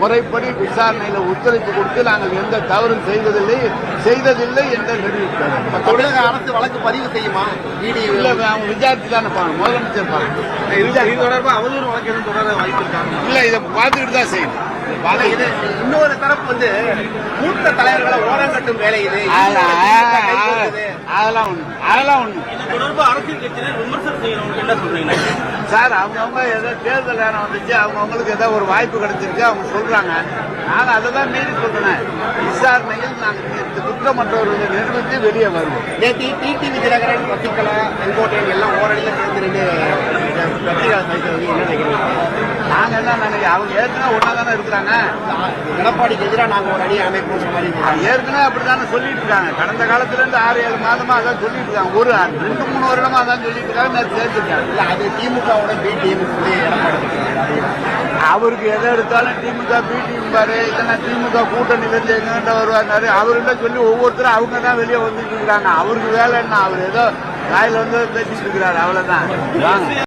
முறைப்படி விசாரணையில ஒத்துழைப்பு கொடுத்து நாங்கள் எந்த தவறும் செய்ததில்லை என்று தெரிவித்தார். தமிழக அரசு வழக்கு பதிவு செய்யுமா? இல்ல, அவங்க விசாரித்து தானே முதலமைச்சர் இது தொடர்பாக அவதூறு வழக்கு எதுவும் தொடர வாய்ப்பு இருக்காங்க? இல்ல, இதை பார்த்துக்கிட்டு தான் செய்யணும். இன்னொரு தரப்பு மூத்த தலைவர்களை ஓரங்கட்டும் வேலை இது. அதெல்லாம் ஒண்ணு தொடர்பு அரசியல் கட்சியினர் விமர்சனம் செய்யறவங்க என்ன சொல்றீங்க சார்? அவங்கவுங்க ஏதோ தேர்தல் நேரம் வந்துச்சு, அவங்கவுங்களுக்கு ஏதோ ஒரு வாய்ப்பு கிடைச்சிருக்கு, அவங்க சொல்றாங்க. நாங்க அதை தான் மீறி சொல்றேன். விசாரணையில் நாங்கள் இந்த குற்றமற்றவர்களை நிரூபித்து வெளியே வருவோம். டிடிவி தினகரன், சசிகலா, செங்கோட்டையன் எல்லாம் ஓரணியில் சேர்ந்து நாங்க என்ன நினைக்கிறோம், அவங்க ஏற்கனவே ஒன்னா தானே இருக்கிறாங்க. எடப்பாடிக்கு எதிராக நாங்க ஒரு அணியை அமைப்போம் ஏற்கனவே அப்படித்தானே சொல்லிட்டு இருக்காங்க. கடந்த காலத்துல இருந்து 6-7 மாதமா அதான் சொல்லிட்டு இருக்காங்க. ஒரு 2-3 வருடமா அதான் சொல்லிட்டு இருக்காங்க. சேர்த்துருக்காங்க. இல்ல, அது திமுகவோட பிடிஎம் அவருக்கு எதை எடுத்தாலும் திமுக பிடிஎம் பாரு, இல்லைன்னா திமுக கூட்டணியில இருந்து எங்கிட்ட வருவாரு. அவர்கிட்ட சொல்லி ஒவ்வொருத்தரும் அவங்க தான் வெளியே வந்துட்டு இருக்கிறாங்க. அவருக்கு வேலை என்ன? அவர் ஏதோ வாயில வந்து பேசிட்டு இருக்கிறாரு, அவ்வளவுதான்.